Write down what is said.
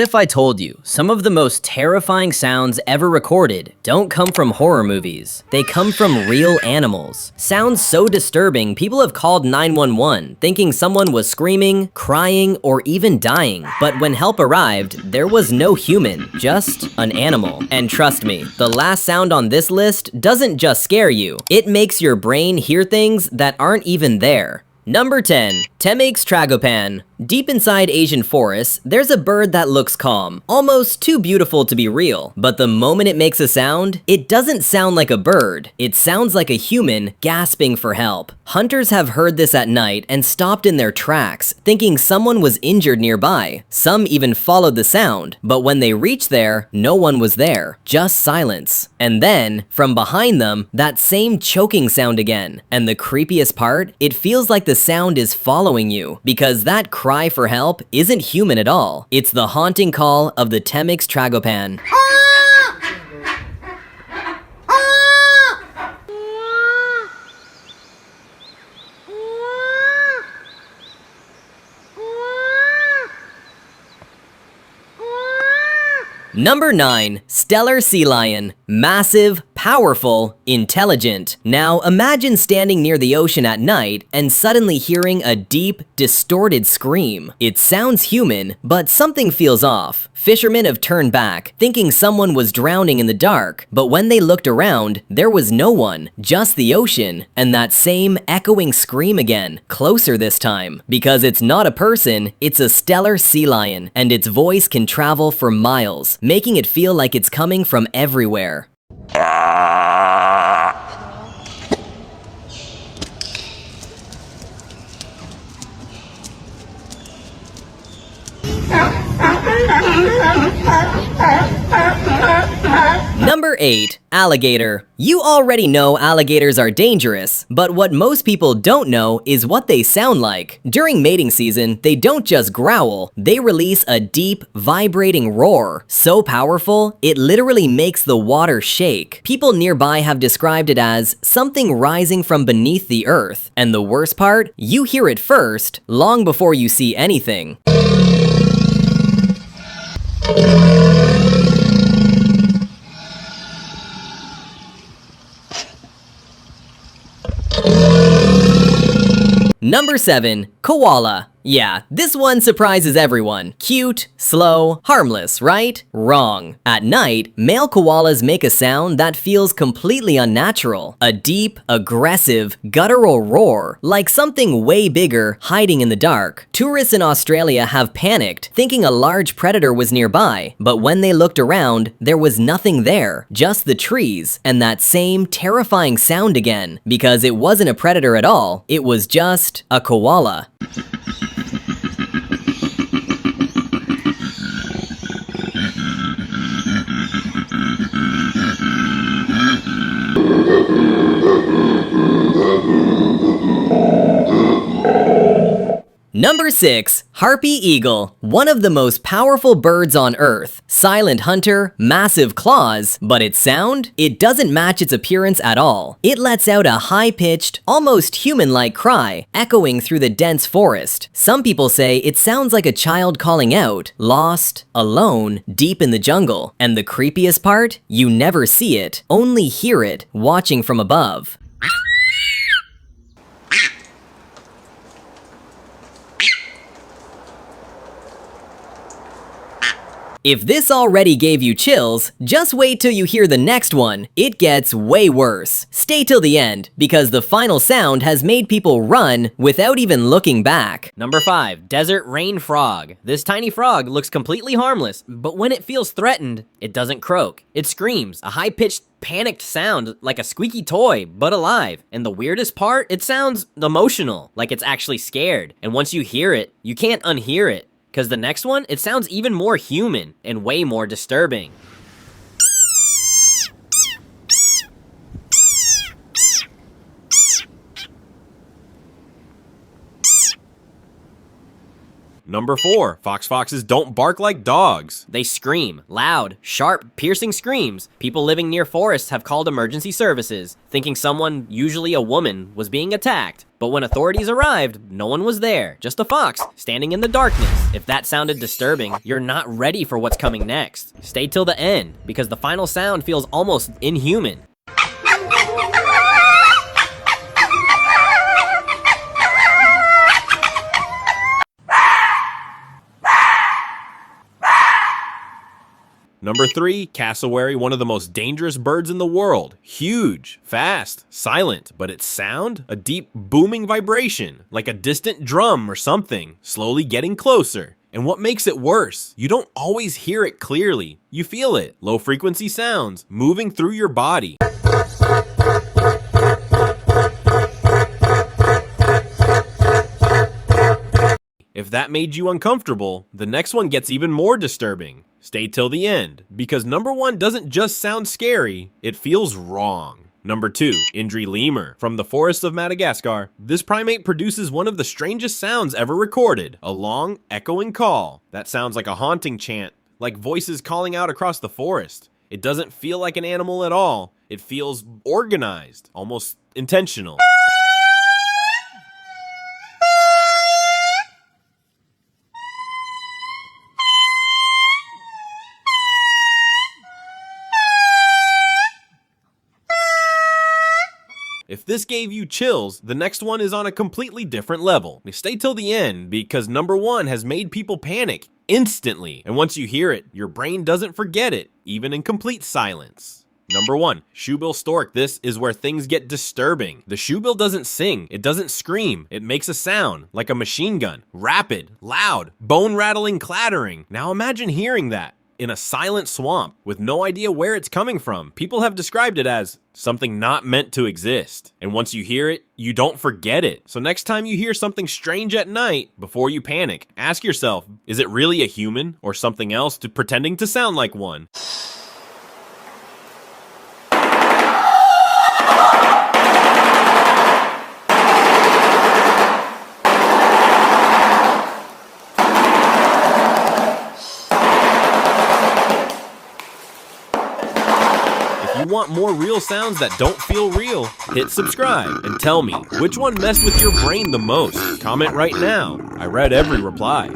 What if I told you some of the most terrifying sounds ever recorded don't come from horror movies? They come from real animals. Sounds so disturbing, people have called 911 thinking someone was screaming, crying, or even dying. But when help arrived, there was no human, just an animal. And trust me, the last sound on this list doesn't just scare you, it makes your brain hear things that aren't even there. Number 10. Teik Traopan. Deep inside Asian forests, there's a bird that looks calm, almost too beautiful to be real. But the moment it makes a sound, it doesn't sound like a bird. It sounds like a human gasping for help. Hunters have heard this at night and stopped in their tracks, thinking someone was injured nearby. Some even followed the sound, but when they reached there, no one was there, just silence. And then, from behind them, that same choking sound again. And the creepiest part, it feels like the sound is following you, because that cry for help isn't human at all. It's the haunting call of the Teik Traopan. Number 9. Steller sea lion. Massive, powerful, intelligent. Now imagine standing near the ocean at night and suddenly hearing a deep, distorted scream. It sounds human, but something feels off. Fishermen have turned back, thinking someone was drowning in the dark, but when they looked around, there was no one, just the ocean, and that same echoing scream again, closer this time. Because it's not a person, it's a Steller sea lion, and its voice can travel for miles, making it feel like it's coming from everywhere. Number 8. Alligator. You already know alligators are dangerous, but what most people don't know is what they sound like. During mating season, they don't just growl, they release a deep, vibrating roar. So powerful, it literally makes the water shake. People nearby have described it as something rising from beneath the earth. And the worst part, you hear it first, long before you see anything. Number 7. Koala. Yeah, this one surprises everyone. Cute, slow, harmless, right? Wrong. At night, male koalas make a sound that feels completely unnatural. A deep, aggressive, guttural roar, like something way bigger hiding in the dark. Tourists in Australia have panicked, thinking a large predator was nearby, but when they looked around, there was nothing there, just the trees, and that same terrifying sound again, because it wasn't a predator at all, it was just a koala. Number 6. Harpy Eagle. One of the most powerful birds on Earth. Silent hunter, massive claws, but its sound? It doesn't match its appearance at all. It lets out a high-pitched, almost human-like cry, echoing through the dense forest. Some people say it sounds like a child calling out, lost, alone, deep in the jungle. And the creepiest part? You never see it, only hear it, watching from above. If this already gave you chills, just wait till you hear the next one. It gets way worse. Stay till the end, because the final sound has made people run without even looking back. Number 5. Desert rain frog. This tiny frog looks completely harmless, but when it feels threatened, it doesn't croak. It screams, a high-pitched, panicked sound like a squeaky toy, but alive. And the weirdest part, it sounds emotional, like it's actually scared. And once you hear it, you can't unhear it. Because the next one, it sounds even more human and way more disturbing. Number 4, foxes don't bark like dogs. They scream, loud, sharp, piercing screams. People living near forests have called emergency services, thinking someone, usually a woman, was being attacked. But when authorities arrived, no one was there, just a fox, standing in the darkness. If that sounded disturbing, you're not ready for what's coming next. Stay till the end, because the final sound feels almost inhuman. Number 3, cassowary, one of the most dangerous birds in the world. Huge, fast, silent, but its sound? A deep booming vibration, like a distant drum or something, slowly getting closer. And what makes it worse? You don't always hear it clearly. You feel it. Low frequency sounds moving through your body. If that made you uncomfortable, the next one gets even more disturbing. Stay till the end, because number 1 doesn't just sound scary, it feels wrong. Number 2, Indri Lemur. From the forests of Madagascar, this primate produces one of the strangest sounds ever recorded, a long, echoing call. That sounds like a haunting chant, like voices calling out across the forest. It doesn't feel like an animal at all. It feels organized, almost intentional. If this gave you chills, the next one is on a completely different level. Stay till the end, because number 1 has made people panic instantly. And once you hear it, your brain doesn't forget it, even in complete silence. Number 1, Shoebill Stork. This is where things get disturbing. The shoebill doesn't sing, it doesn't scream, it makes a sound, like a machine gun. Rapid, loud, bone-rattling clattering. Now imagine hearing that in a silent swamp with no idea where it's coming from. People have described it as something not meant to exist. And once you hear it, you don't forget it. So next time you hear something strange at night, before you panic, ask yourself, is it really a human or something else pretending to sound like one? If you want more real sounds that don't feel real, hit subscribe and tell me which one messed with your brain the most. Comment right now. I read every reply.